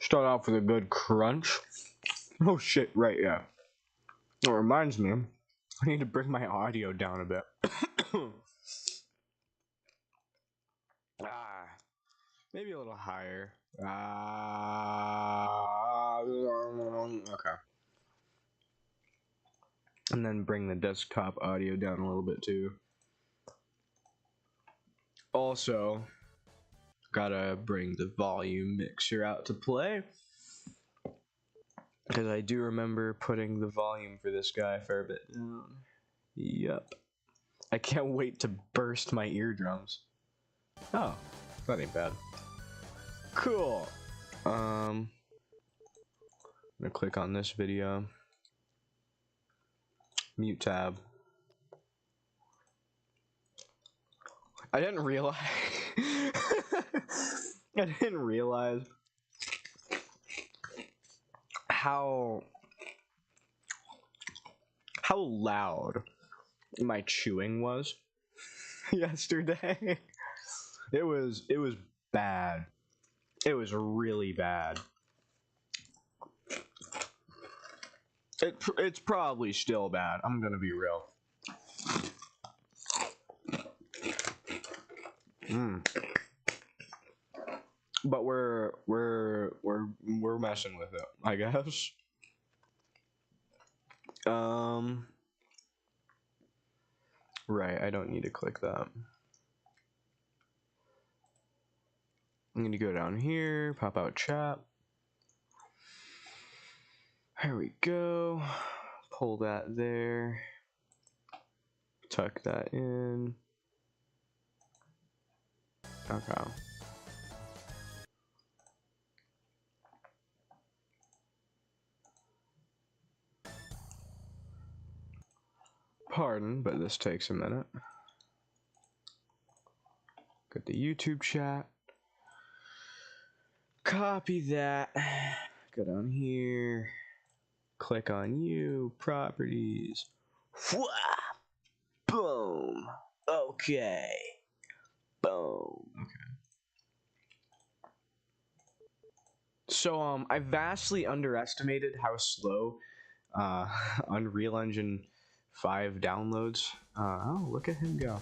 Start off with a good crunch. Oh shit, right, yeah. It reminds me, I need to bring my audio down a bit. Maybe a little higher. Okay. And then bring the desktop audio down a little bit too. Also, gotta bring the volume mixer out to play. Because I do remember putting the volume for this guy a fair bit down. Yep. I can't wait to burst my eardrums. Oh, that ain't bad. Cool. I'm gonna click on this video. Mute tab. I didn't realize. I didn't realize how loud my chewing was yesterday. It was bad. It was really bad. It's probably still bad. I'm gonna be real. But we're messing with it, I guess. Right, I don't need to click that. I'm gonna go down here, pop out chat. Here we go. Pull that there. Tuck that in. Okay. Pardon, but this takes a minute. Get the YouTube chat. Copy that. Go down here. Click on you. Properties. Boom. Okay. Boom. Okay. So I vastly underestimated how slow Unreal Engine 5 downloads. Oh, look at him go.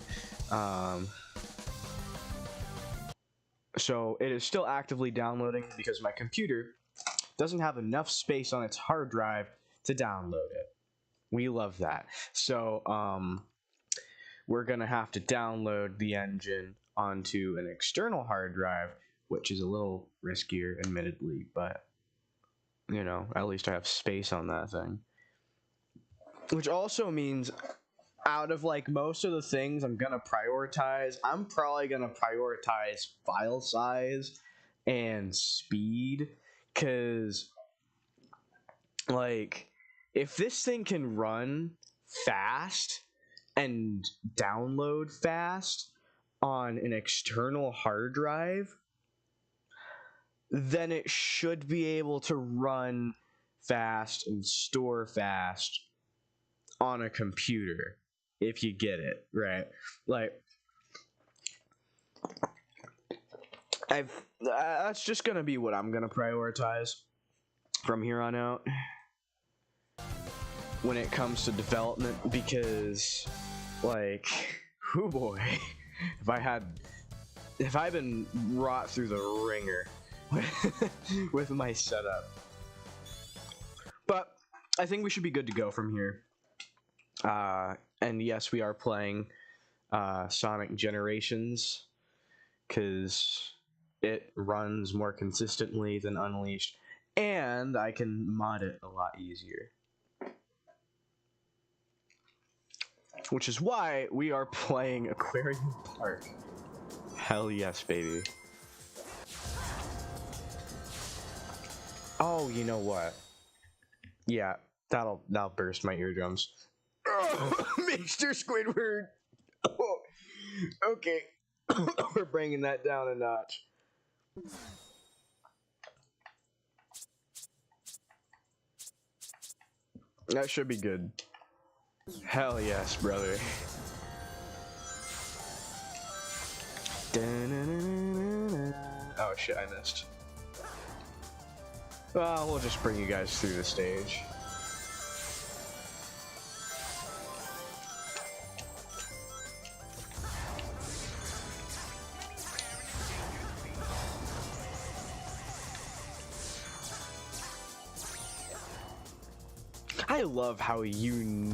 So it is still actively downloading because my computer doesn't have enough space on its hard drive to download it. We love that. So we're gonna have to download the engine onto an external hard drive, which is a little riskier, admittedly, but you know, at least I have space on that thing. Which also means, out of like most of the things I'm gonna prioritize, I'm probably gonna prioritize file size and speed, because like if this thing can run fast and download fast on an external hard drive, then it should be able to run fast and store fast on a computer, if you get it, right? Like, that's just gonna be what I'm gonna prioritize from here on out when it comes to development, because like, oh boy, if I've been wrought through the ringer with my setup. But I think we should be good to go from here. And yes, we are playing Sonic Generations because it runs more consistently than Unleashed, and I can mod it a lot easier. Which is why we are playing Aquarium Park. Hell yes, baby. Oh, you know what? Yeah, that'll burst my eardrums. Oh, Mr. Squidward. Oh, okay, we're bringing that down a notch. That should be good. Hell yes, brother. Oh shit, I missed. We'll just bring you guys through the stage. I love how unique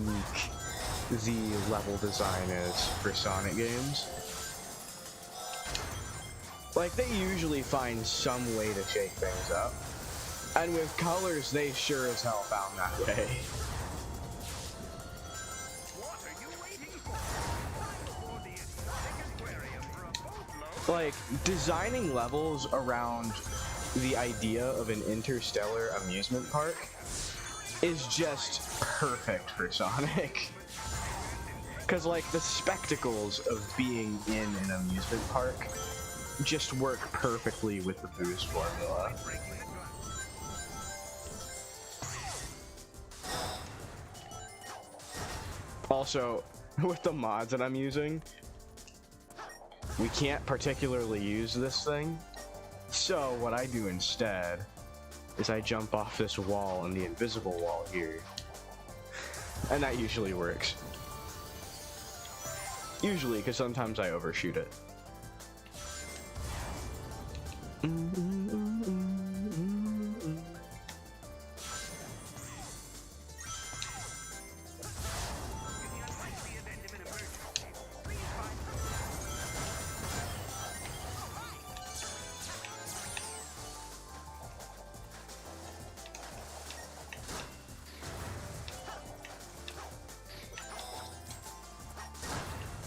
the level design is for Sonic games. Like, they usually find some way to shake things up. And with colors, they sure as hell found that way. What are you waiting for? Time for the exotic aquarium for a boatload. Like, designing levels around the idea of an interstellar amusement park is just perfect for Sonic. Because, like, the spectacles of being in an amusement park just work perfectly with the boost formula. Also, with the mods that I'm using, we can't particularly use this thing. So what I do instead is I jump off this wall and the invisible wall here. And that usually works. Usually, because sometimes I overshoot it.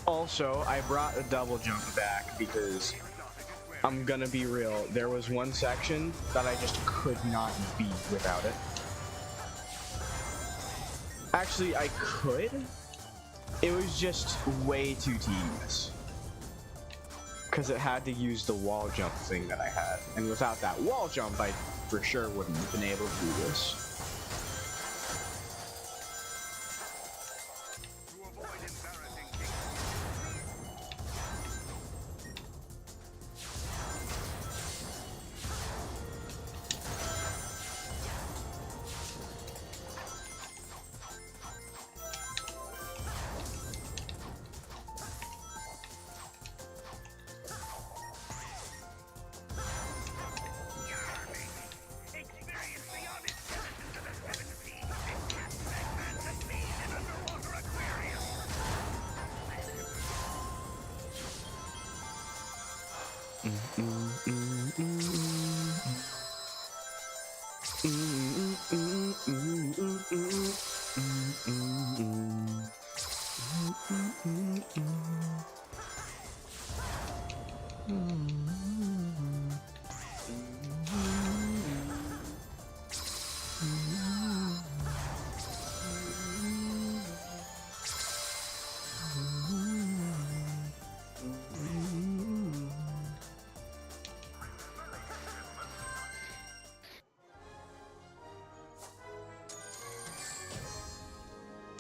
Also, I brought a double jump back because I'm gonna be real, there was one section that I just could not beat without it. Actually, I could. It was just way too tedious. Because it had to use the wall jump thing that I had. And without that wall jump, I for sure wouldn't have been able to do this.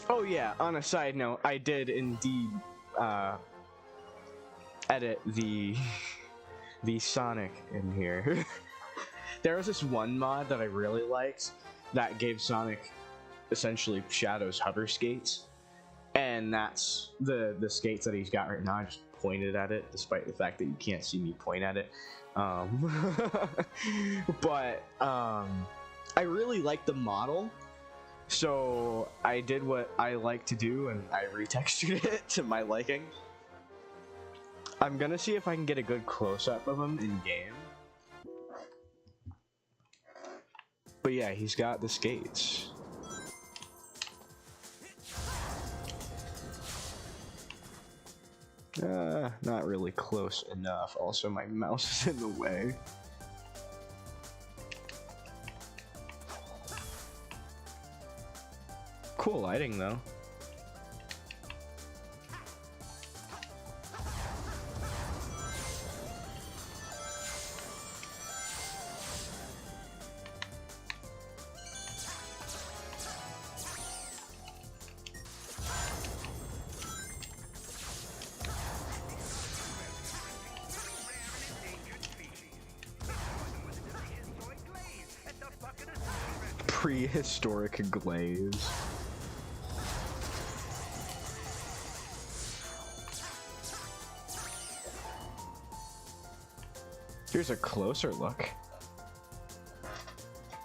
Oh yeah, on a side note, I did indeed edit the Sonic in here. There was this one mod that I really liked that gave Sonic essentially Shadow's hover skates, and that's the skates that he's got right now. I just pointed at it, despite the fact that you can't see me point at it. But I really like the model. So I did what I like to do and I retextured it to my liking. I'm gonna see if I can get a good close-up of him in game. But yeah, he's got the skates. Not really close enough. Also, my mouse is in the way. Cool lighting, though. Bucket Prehistoric glaze. Here's a closer look.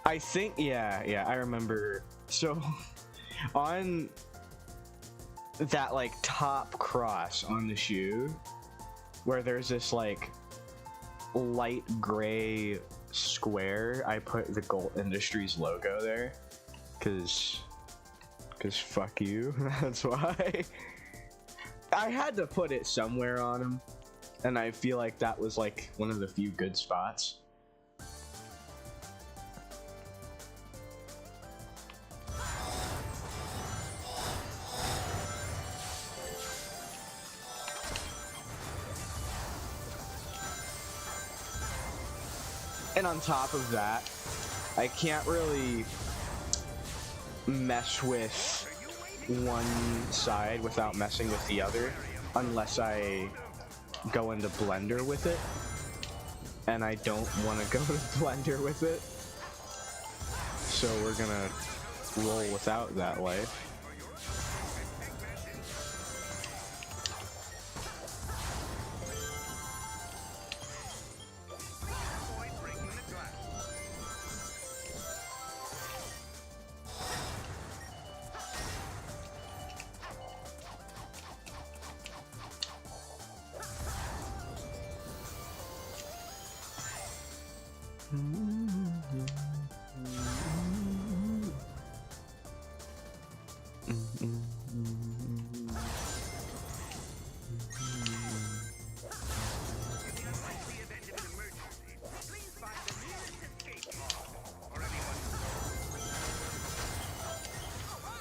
I think, yeah, I remember. So, on that, like, top cross on the shoe, where there's this, like, light gray square, I put the Gold Industries logo there. Cause fuck you, that's why. I had to put it somewhere on him. And I feel like that was like one of the few good spots. And on top of that, I can't really mess with one side without messing with the other unless I go into Blender with it, and I don't want to go to Blender with it, so we're gonna roll without that life.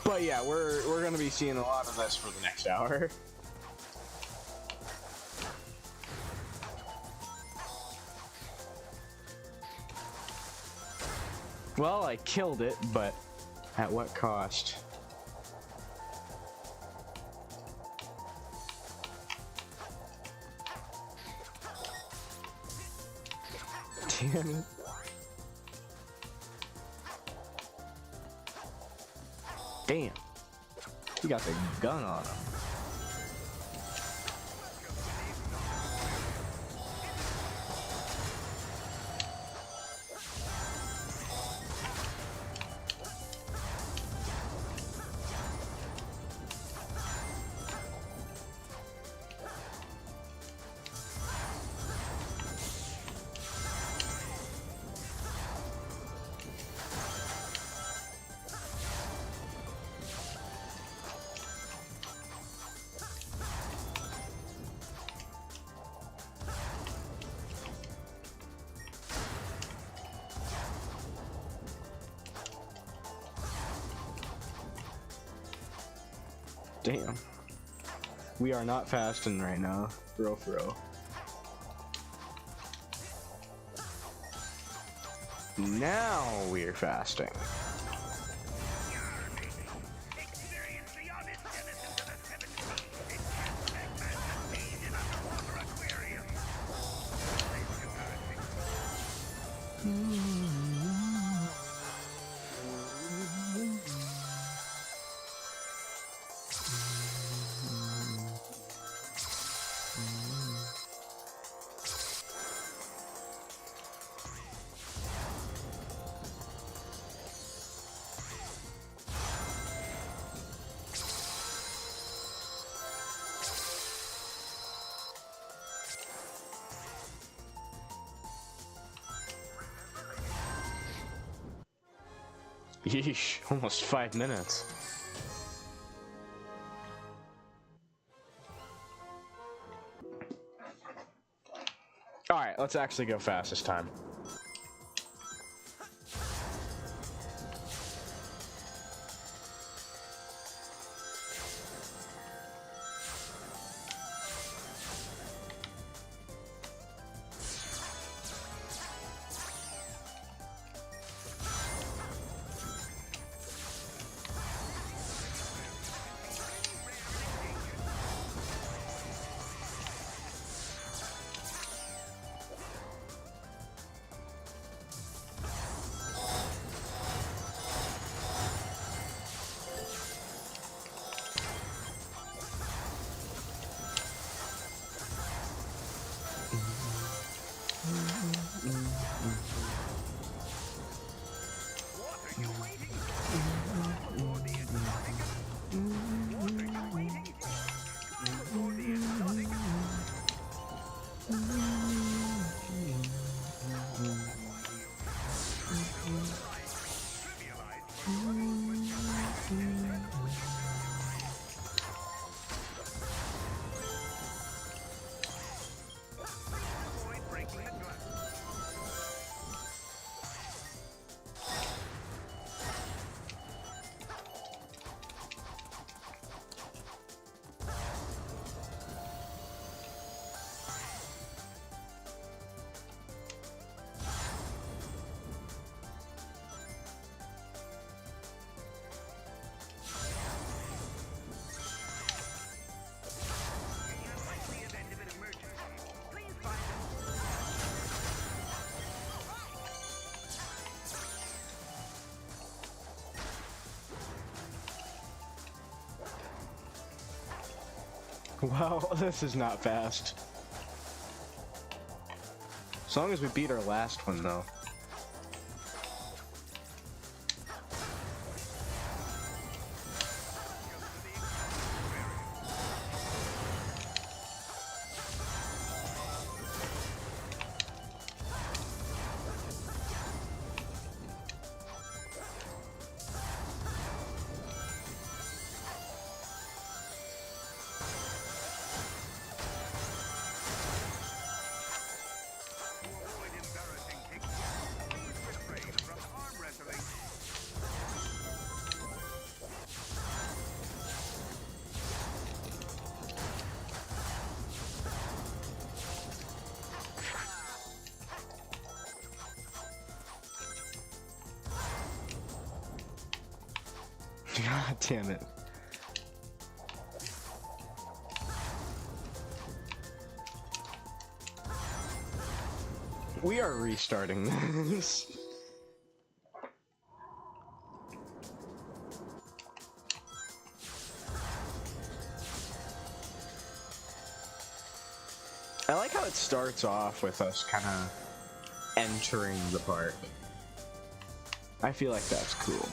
But yeah, we're gonna be seeing a lot of this for the next hour. Well, I killed it, but at what cost? Damn it. Damn. He got the gun on him. Damn. We are not fasting right now. For real. Now we're fasting. Experience the honest innocence of the 7 seas. It's hashtag madness made in underwater aquarium. Yeesh, almost 5 minutes. Alright, let's actually go fast this time. Well, this is not fast. As long as we beat our last one, though. God damn it. We are restarting this. I like how it starts off with us kind of entering the park. I feel like that's cool.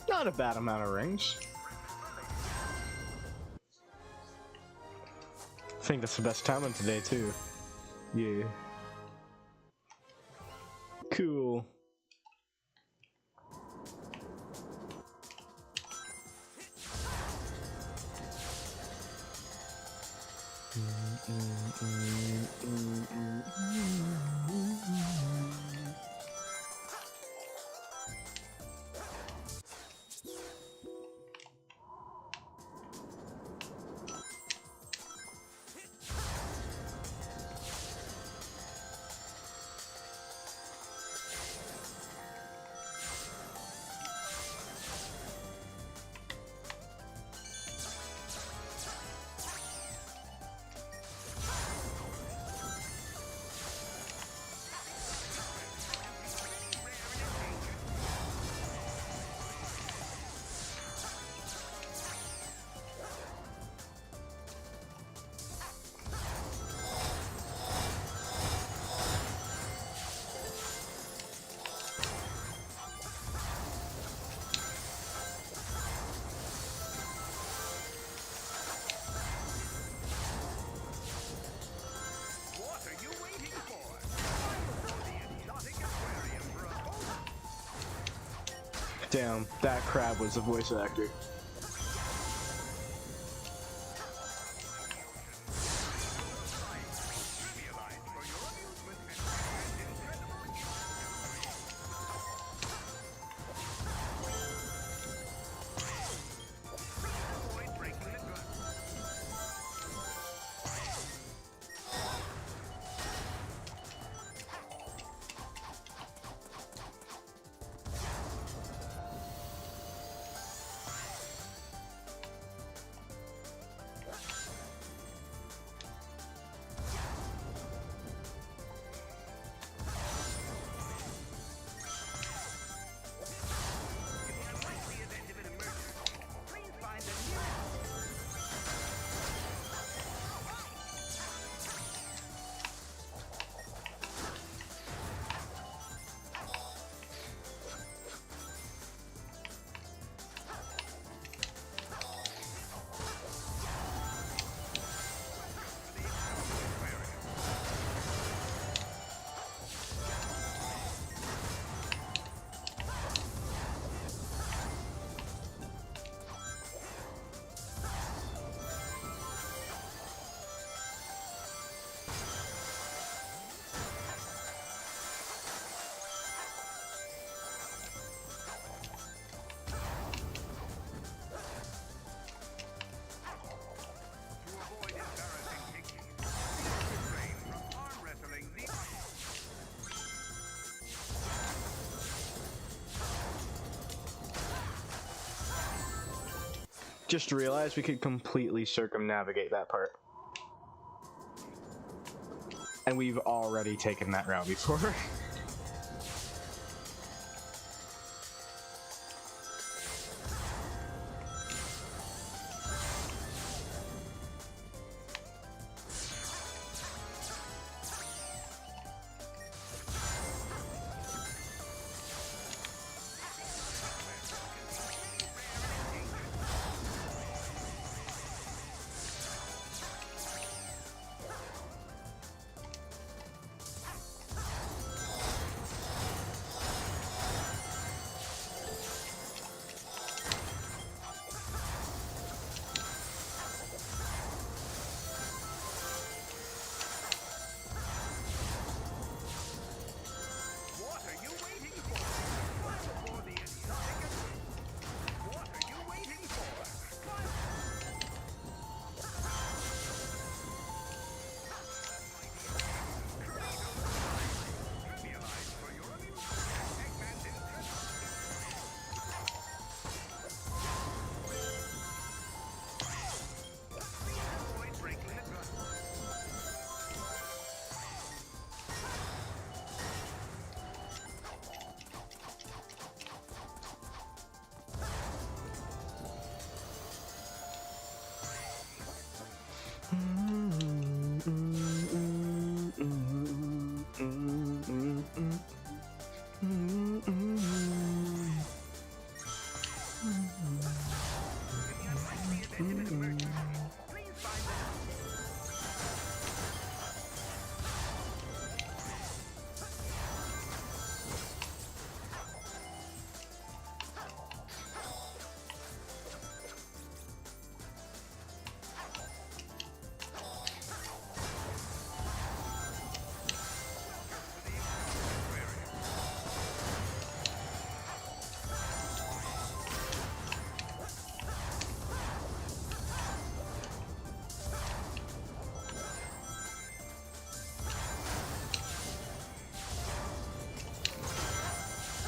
Not a bad amount of rings. I think that's the best time of today too. Yeah. Cool. Damn, that crab was the voice actor. Just realized we could completely circumnavigate that part. And we've already taken that route before.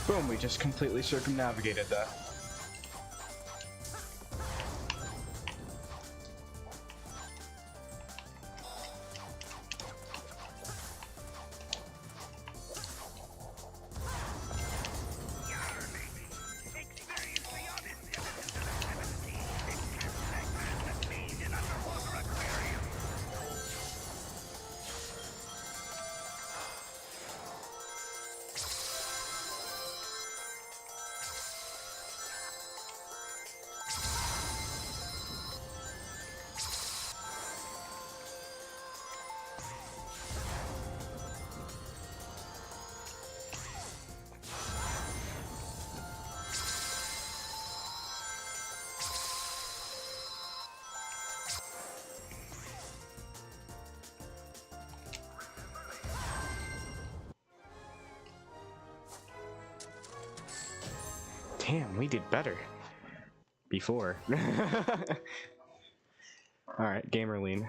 Boom, we just completely circumnavigated that. Damn, we did better before. Alright, gamer lean.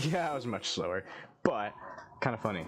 Yeah, it was much slower, but kind of funny.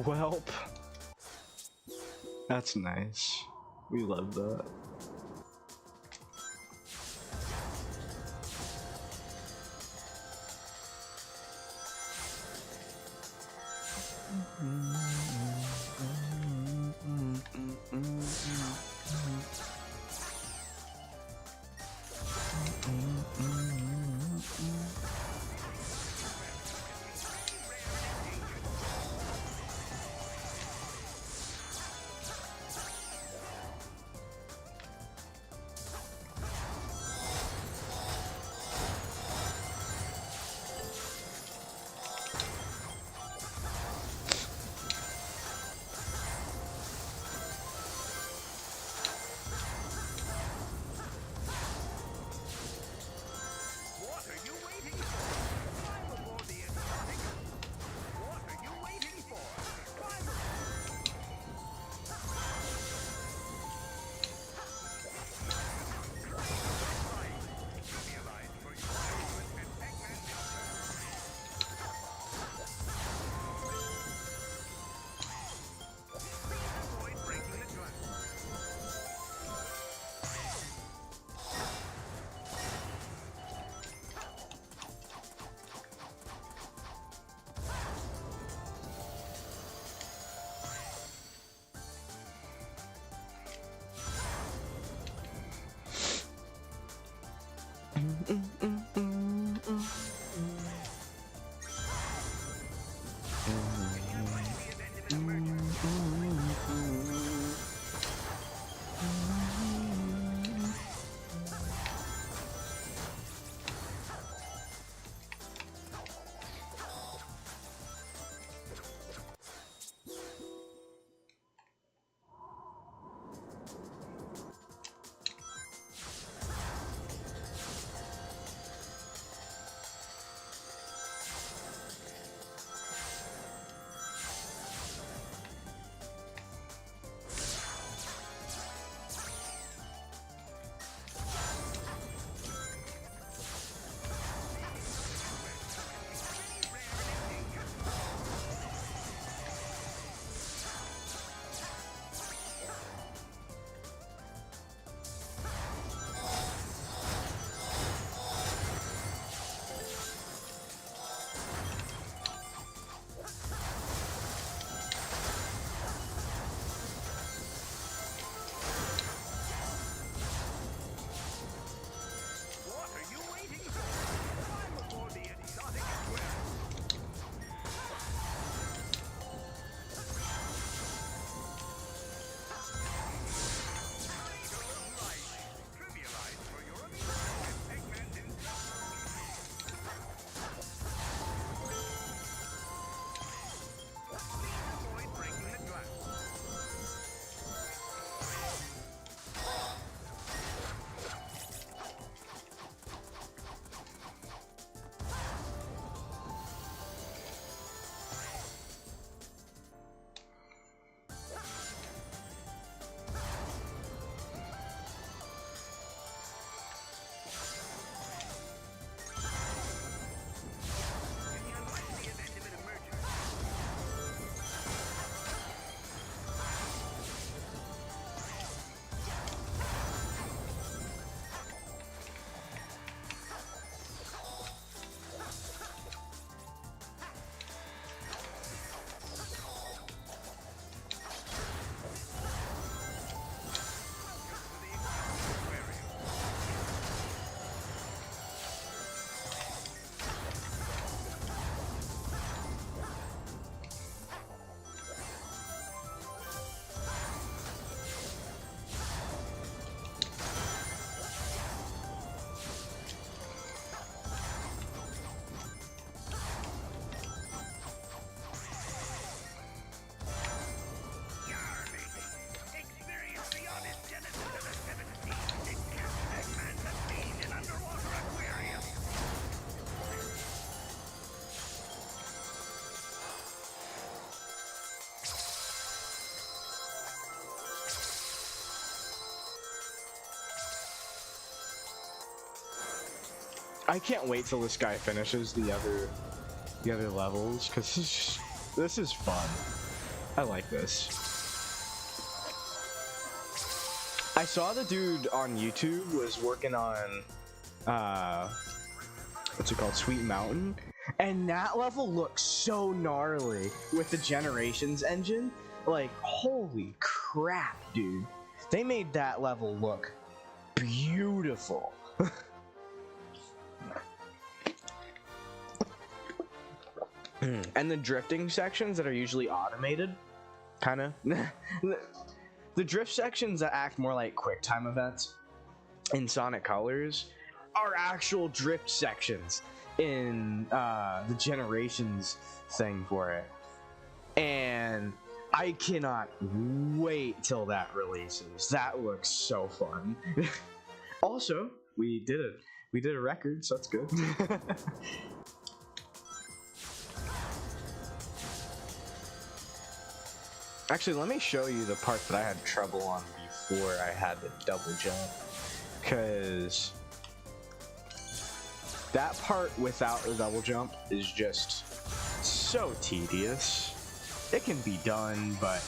Welp. That's nice. We love that. What are you waiting for? Climb aboard the exotic Aquarium. Trivialized for your amusement, segmented. Please avoid breaking the glass. In the unlikely event of an emergency, experience the honest genesis of the seven seas. It can't segment the scene in underwater aquarium. I can't wait till this guy finishes the other levels, because this is fun. I like this. I saw the dude on YouTube was working on what's it called, Sweet Mountain, and that level looks so gnarly with the Generations engine. Like, holy crap, dude. They made that level look beautiful. And the drifting sections that are usually automated, kind of. The drift sections that act more like QuickTime events in Sonic Colors are actual drift sections in the Generations thing for it. And I cannot wait till that releases. That looks so fun. Also, we did a record, so that's good. Actually, let me show you the part that I had trouble on before I had the double jump, because that part without the double jump is just so tedious. It can be done, but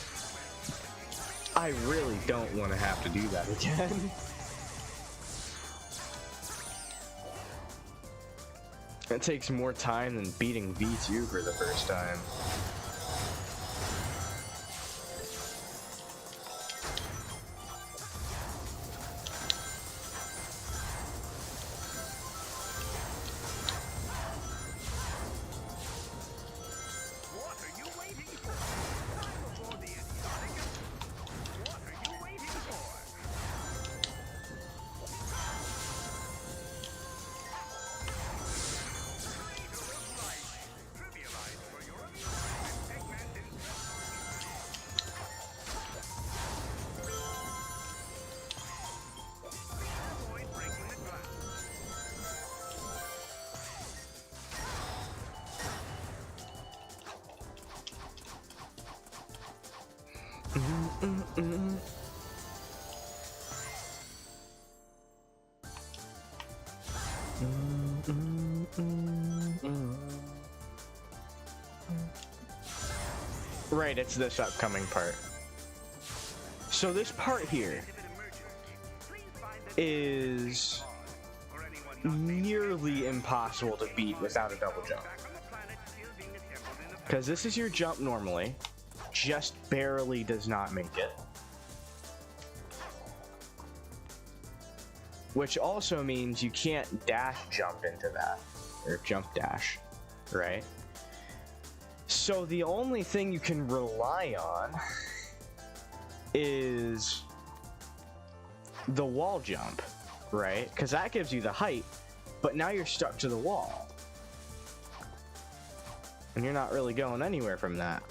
I really don't want to have to do that again. It takes more time than beating V2 for the first time. Mm. Right, it's this upcoming part. So this part here is nearly impossible to beat without a double jump. Because this is your jump normally, just barely does not make it. Which also means you can't dash jump into that, or jump dash, right? So the only thing you can rely on is the wall jump, right? Because that gives you the height, but now you're stuck to the wall. And you're not really going anywhere from that.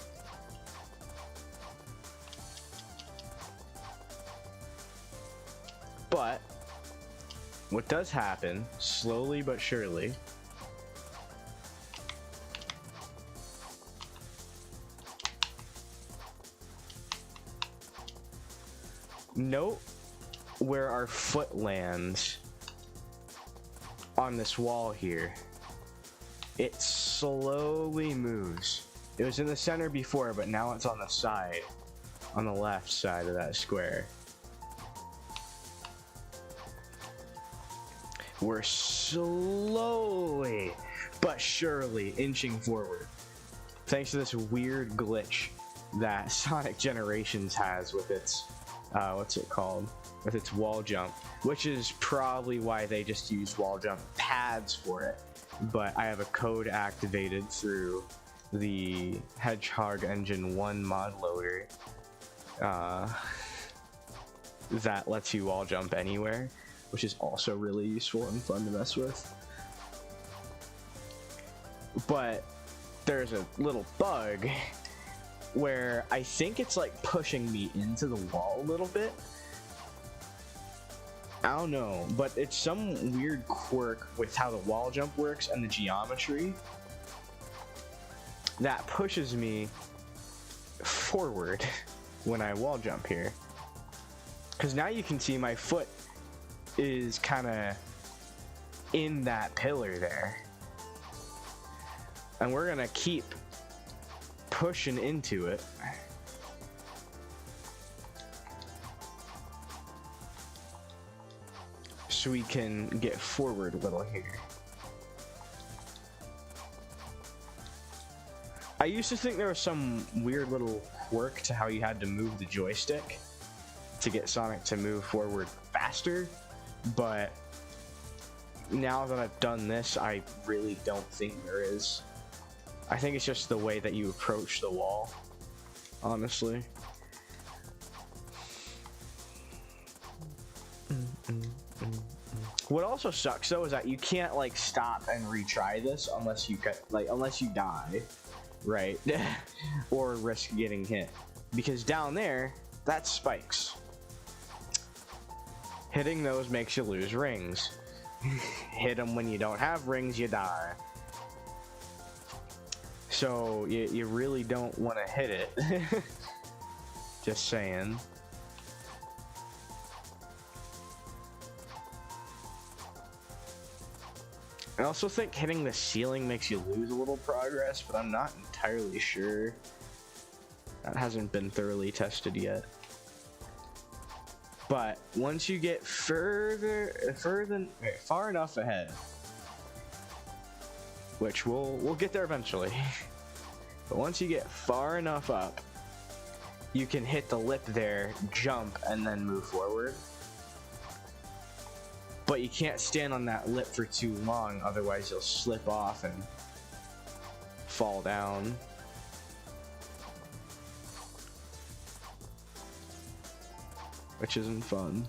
But what does happen, slowly but surely, note where our foot lands on this wall here. It slowly moves. It was in the center before, but now it's on the side, on the left side of that square. We're slowly but surely inching forward, thanks to this weird glitch that Sonic Generations has with its what's it called, with its wall jump, which is probably why they just use wall jump pads for it. But I have a code activated through the Hedgehog Engine 1 mod loader that lets you wall jump anywhere, which is also really useful and fun to mess with. But there's a little bug where I think it's like pushing me into the wall a little bit. I don't know, but it's some weird quirk with how the wall jump works and the geometry that pushes me forward when I wall jump here. Because now you can see my foot is kind of in that pillar there. And we're going to keep pushing into it. So we can get forward a little here. I used to think there was some weird little quirk to how you had to move the joystick to get Sonic to move forward faster, but now that I've done this, I really don't think there is. I think it's just the way that you approach the wall, honestly. What also sucks though is that you can't like stop and retry this unless you unless you die, right? Or risk getting hit, because down there that's spikes. Hitting those makes you lose rings. Hit them when you don't have rings, you die. So you really don't want to hit it. Just saying. I also think hitting the ceiling makes you lose a little progress, but I'm not entirely sure. That hasn't been thoroughly tested yet. But once you get far enough ahead, which we'll get there eventually. But once you get far enough up, you can hit the lip there, jump, and then move forward. But you can't stand on that lip for too long, otherwise you'll slip off and fall down. Which isn't fun.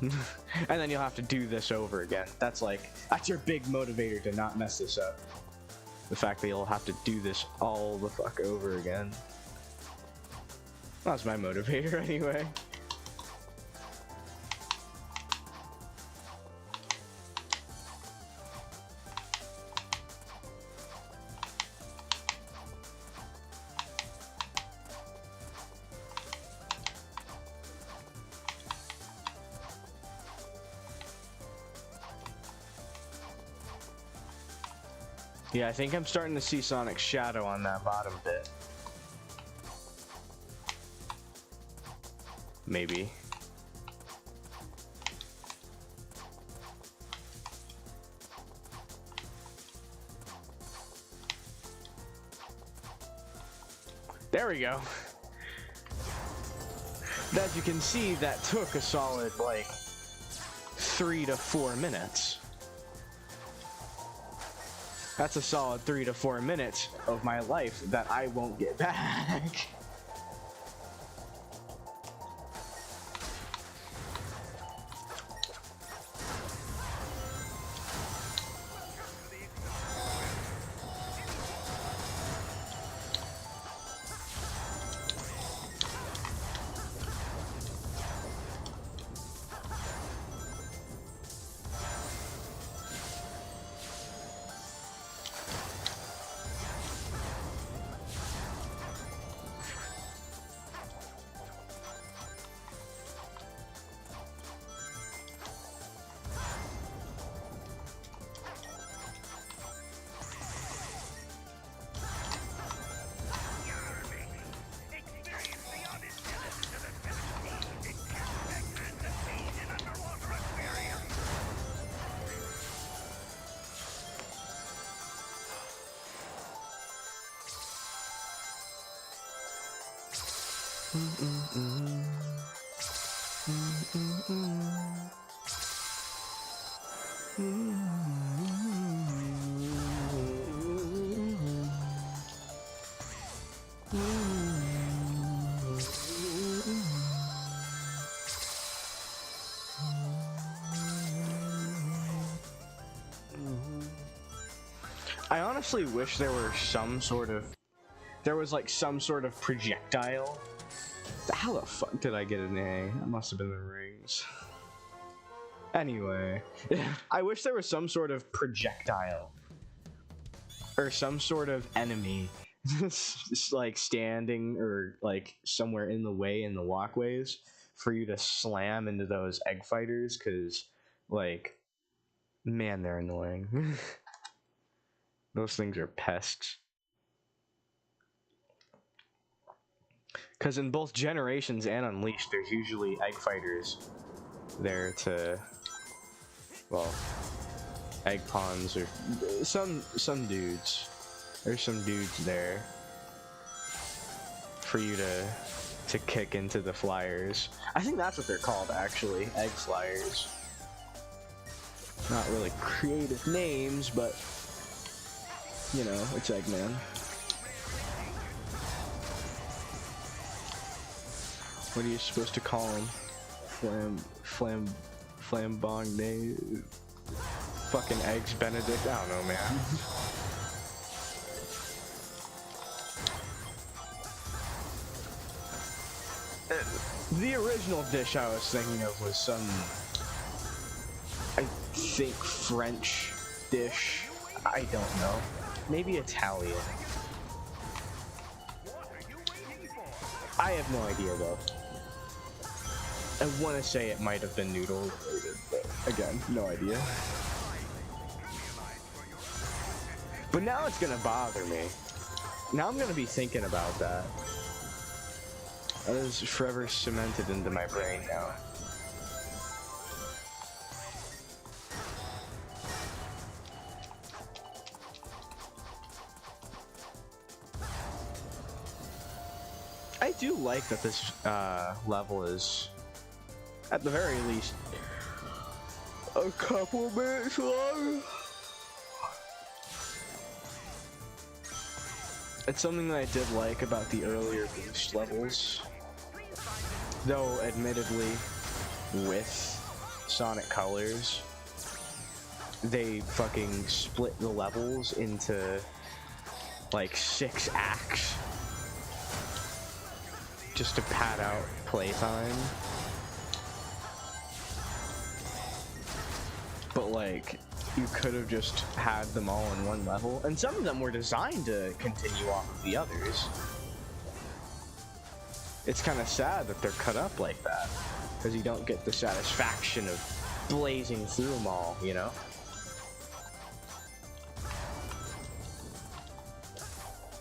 And then you'll have to do this over again. That's your big motivator to not mess this up. The fact that you'll have to do this all the fuck over again. That's my motivator anyway. Yeah, I think I'm starting to see Sonic's shadow on that bottom bit. Maybe. There we go. As you can see, that took a solid, like, 3 to 4 minutes. That's a solid 3 to 4 minutes of my life that I won't get back. I honestly wish there was some sort of projectile. How the fuck did I get an A? That must have been the rings. Anyway, I wish there was some sort of projectile or some sort of enemy just like standing or like somewhere in the way in the walkways for you to slam into those egg fighters, because like, man, they're annoying. Those things are pests. Because in both Generations and Unleashed, there's usually egg fighters there to, well, egg pawns or some dudes. There's some dudes there for you to kick into the flyers. I think that's what they're called, actually, egg flyers. Not really creative names, but you know, it's Eggman. What are you supposed to call him? Flambong name? Fucking Eggs Benedict? I don't know, man. The original dish I was thinking of was some, I think, French dish. I don't know. Maybe Italian. I have no idea though. I want to say it might have been noodle related, but again, no idea. But now it's gonna bother me. Now I'm gonna be thinking about that. That is forever cemented into my brain now. I do like that this level is, at the very least, a couple minutes long. It's something that I did like about the earlier Boost levels, though admittedly with Sonic Colors they fucking split the levels into like 6 acts just to pad out playtime. But like, you could have just had them all in one level, and some of them were designed to continue off of the others. It's kind of sad that they're cut up like that, because you don't get the satisfaction of blazing through them all, you know?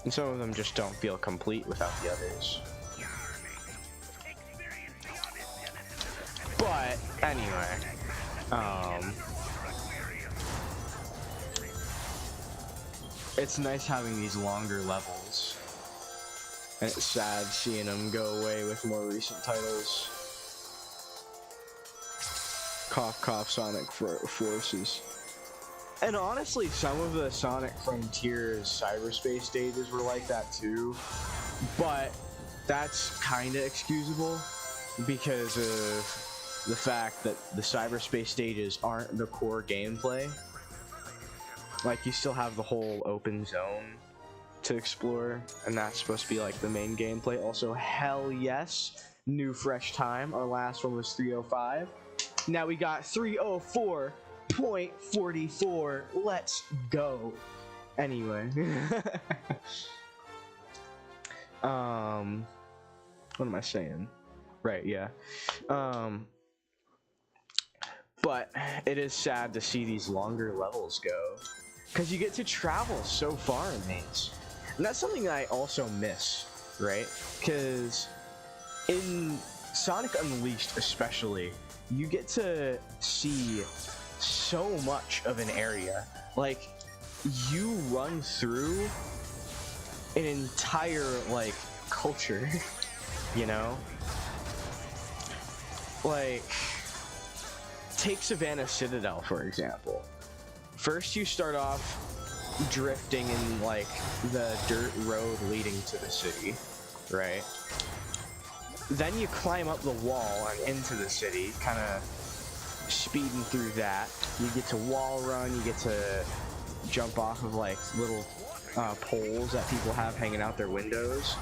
And some of them just don't feel complete without the others. But anyway, it's nice having these longer levels, and it's sad seeing them go away with more recent titles. Cough cough Sonic Forces. And honestly, some of the Sonic Frontiers cyberspace stages were like that too, but that's kinda excusable because of the fact that the cyberspace stages aren't the core gameplay. Like, you still have the whole open zone to explore, and that's supposed to be like the main gameplay. Also, hell yes, new fresh time. Our last one was 305. Now we got 304.44. Let's go. Anyway. What am I saying? Right, yeah. But it is sad to see these longer levels go, because you get to travel so far in these. And that's something that I also miss, right? Because in Sonic Unleashed especially, you get to see so much of an area. Like, you run through an entire, like, culture, you know? Like, take Savannah Citadel, for example. First, you start off drifting in, like, the dirt road leading to the city, right? Then you climb up the wall and into the city, kind of speeding through that. You get to wall run, you get to jump off of, like, little poles that people have hanging out their windows,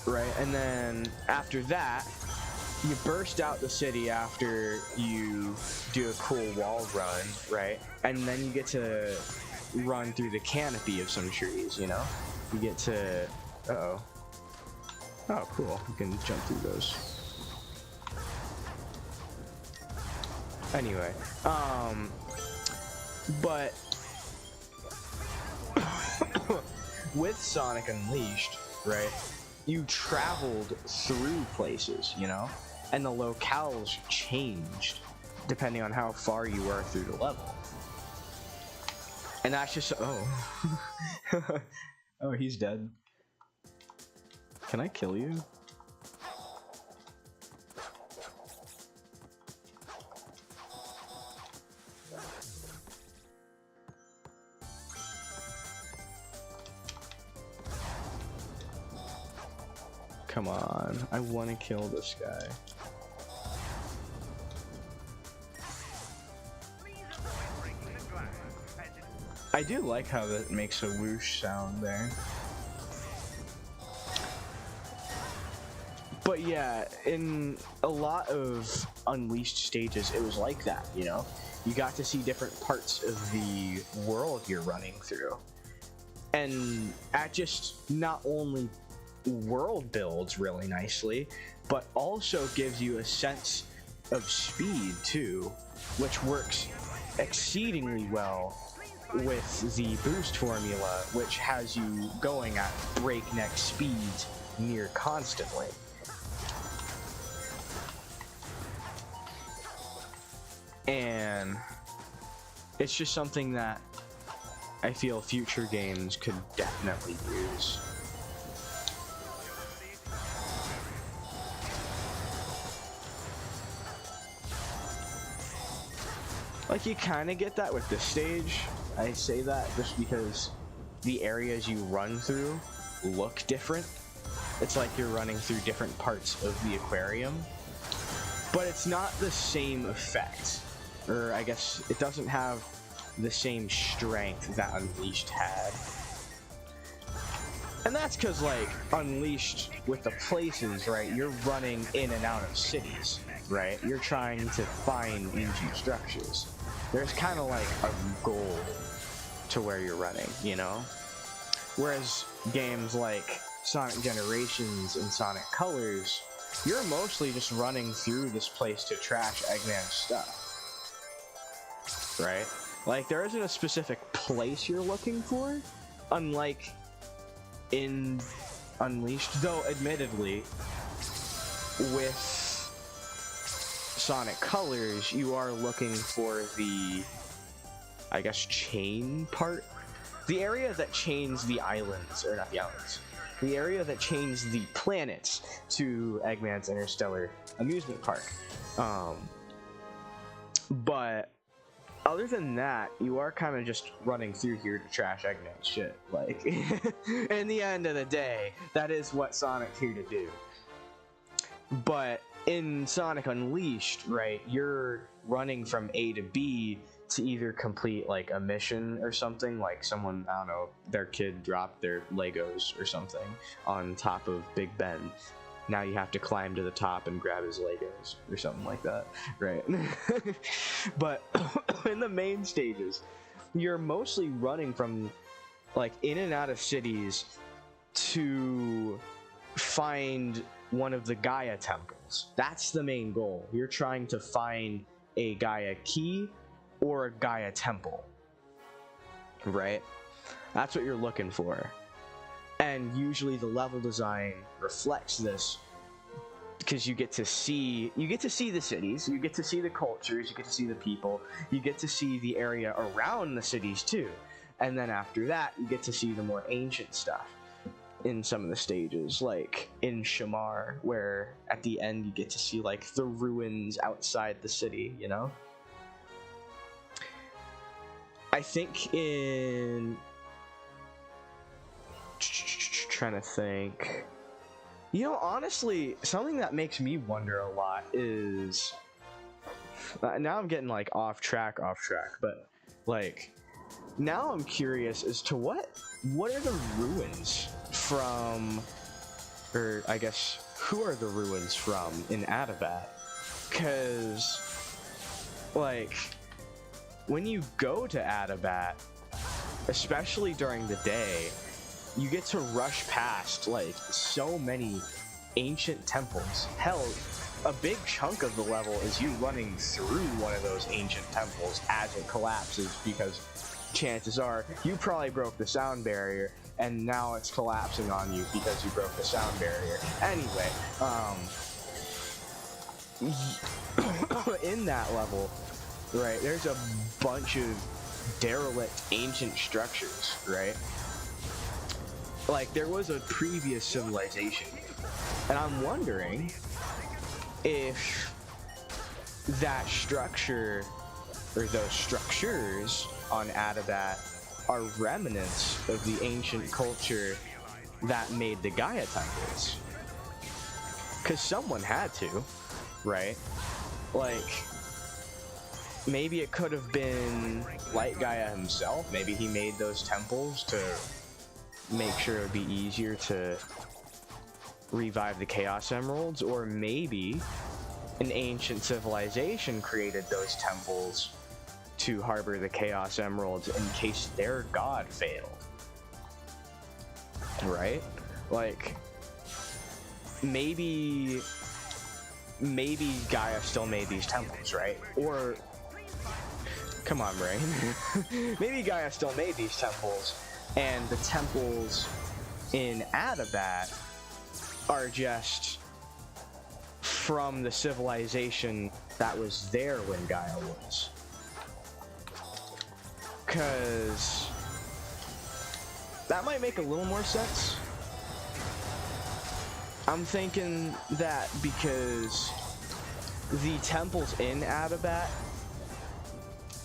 right? And then after that, you burst out the city after you do a cool wall run, right? And then you get to run through the canopy of some trees, you know? You get to... Uh-oh. Oh, cool. You can jump through those. Anyway, but... with Sonic Unleashed, right? You traveled through places, you know? And the locales changed depending on how far you were through the level. And that's just... Oh. Oh, he's dead. Can I kill you? Come on, I want to kill this guy. I do like how that makes a whoosh sound there. But yeah, in a lot of Unleashed stages, it was like that, you know? You got to see different parts of the world you're running through. And that just not only world builds really nicely, but also gives you a sense of speed too, which works exceedingly well with the boost formula, which has you going at breakneck speeds near constantly. And it's just something that I feel future games could definitely use. Like, you kind of get that with this stage. I say that just because the areas you run through look different. It's like you're running through different parts of the aquarium. But it's not the same effect. Or I guess it doesn't have the same strength that Unleashed had. And that's because, like, Unleashed with the places, right, you're running in and out of cities, right? You're trying to find ancient structures. There's kind of like a goal to where you're running, you know? Whereas games like Sonic Generations and Sonic Colors, you're mostly just running through this place to trash Eggman's stuff. Right? Like, there isn't a specific place you're looking for, unlike in Unleashed, though admittedly, with Sonic Colors, you are looking for the, I guess, chain part? The area that chains the islands, or not the islands, the area that chains the planets to Eggman's Interstellar Amusement Park. But other than that, you are kind of just running through here to trash Eggman's shit. Like, in the end of the day, that is what Sonic's here to do. But in Sonic Unleashed, right, you're running from A to B to either complete, like, a mission or something, like someone, I don't know, their kid dropped their Legos or something on top of Big Ben. Now you have to climb to the top and grab his Legos or something like that, right? But in the main stages, you're mostly running from, like, in and out of cities to find one of the Gaia temples. That's the main goal. You're trying to find a Gaia key or a Gaia temple, right? That's what you're looking for. And usually the level design reflects this, because you get to see the cities, you get to see the cultures, you get to see the people, you get to see the area around the cities too. And then after that, you get to see the more ancient stuff in some of the stages, like in Shamar, where at the end you get to see, like, the ruins outside the city, you know? I think in... trying to think... You know, honestly, something that makes me wonder a lot is... now I'm getting, like, off track, but, like, now I'm curious as to what are the ruins from, or I guess, who are the ruins from in Adabat? Because, like, when you go to Adabat, especially during the day, you get to rush past, like, so many ancient temples. Hell, a big chunk of the level is you running through one of those ancient temples as it collapses, because chances are you probably broke the sound barrier, and now it's collapsing on you because you broke the sound barrier. Anyway, in that level, right, there's a bunch of derelict ancient structures, right? Like, there was a previous civilization, and I'm wondering if that structure, or those structures on Adabat, are remnants of the ancient culture that made the Gaia temples. Because someone had to, right? Like, maybe it could have been Light Gaia himself. Maybe he made those temples to make sure it would be easier to revive the Chaos Emeralds, or maybe an ancient civilization created those temples to harbor the Chaos Emeralds in case their god failed. Right? Like, maybe Gaia still made these temples, right? Or, come on, Rain. Maybe Gaia still made these temples, and the temples in Adabat are just from the civilization that was there when Gaia was. Because that might make a little more sense. I'm thinking that because the temples in Adabat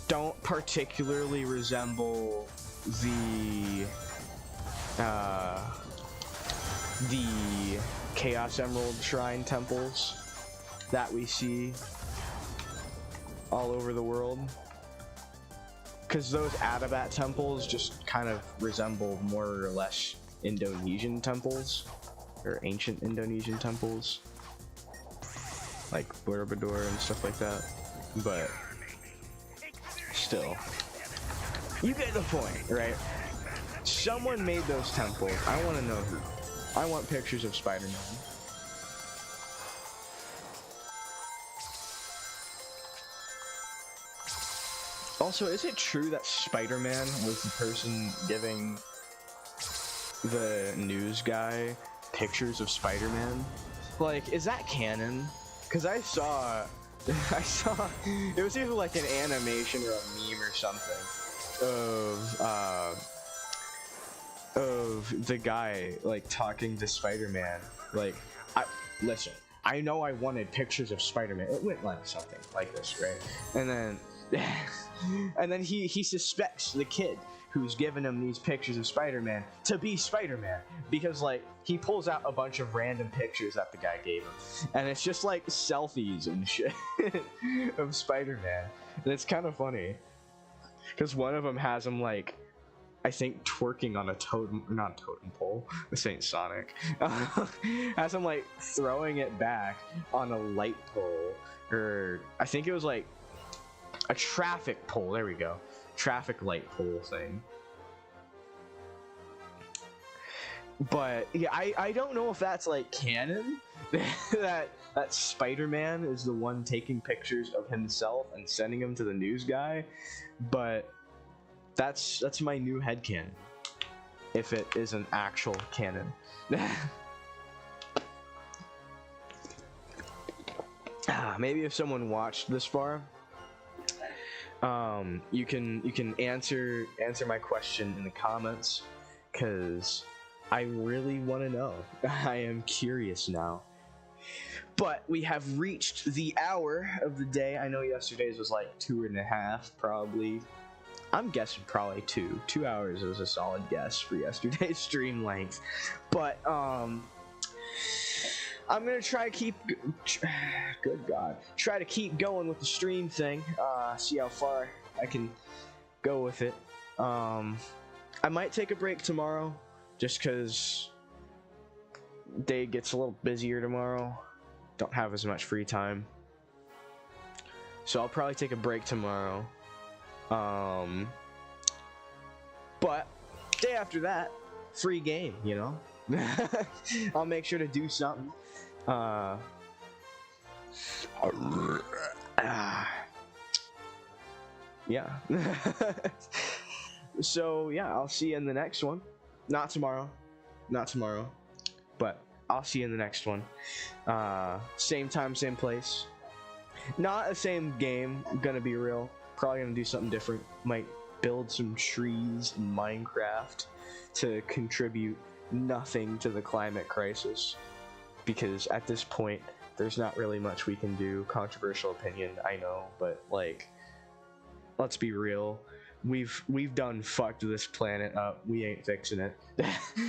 don't particularly resemble the Chaos Emerald Shrine temples that we see all over the world. Because those Adabat temples just kind of resemble more or less Indonesian temples, or ancient Indonesian temples, like Borobudur and stuff like that. But still, you get the point, right? Someone made those temples. I want to know who. I want pictures of Spider-Man. Also, is it true that Spider-Man was the person giving the news guy pictures of Spider-Man. Like, is that canon? Because I saw it was either like an animation or a meme or something of the guy like talking to Spider-Man. Like, listen, I know I wanted pictures of Spider-Man. It went like something like this, right? And then and then he suspects the kid who's given him these pictures of Spider-Man to be Spider-Man, because like he pulls out a bunch of random pictures that the guy gave him, and it's just like selfies and shit of Spider-Man, and it's kind of funny because one of them has him like, I think, twerking on a not totem pole, this ain't Sonic, has him like throwing it back on a light pole, or I think it was like a traffic pole, there we go, traffic light pole thing. But yeah, I don't know if that's like canon, that Spider-Man is the one taking pictures of himself and sending them to the news guy, but that's my new headcanon, if it is an actual canon. Maybe if someone watched this far, you can answer my question in the comments, because I really want to know. I am curious now. But we have reached the hour of the day. I know yesterday's was like 2.5, probably. I'm guessing probably 2. 2 hours is a solid guess for yesterday's stream length. But I'm gonna try to keep. Good God! Try to keep going with the stream thing. See how far I can go with it. I might take a break tomorrow, just because day gets a little busier tomorrow. Don't have as much free time, so I'll probably take a break tomorrow. But day after that, free game, you know. I'll make sure to do something. Yeah. So yeah, I'll see you in the next one. Not tomorrow, but I'll see you in the next one. Same time, same place. Not the same game, gonna be real. Probably gonna do something different. Might build some trees in Minecraft to contribute nothing to the climate crisis, because at this point there's not really much we can do. Controversial opinion, I know, but like, let's be real. We've done fucked this planet up. We ain't fixing it.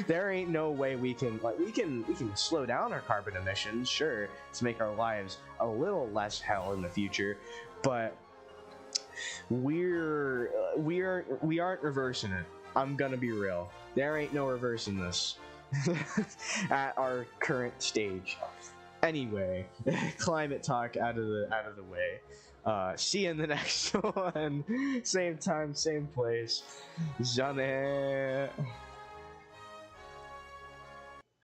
There ain't no way we can slow down our carbon emissions, sure, to make our lives a little less hell in the future, but we aren't reversing it. I'm gonna be real. There ain't no reversing this at our current stage. Anyway, climate talk out of the way. See you in the next one. Same time, same place. Jamais.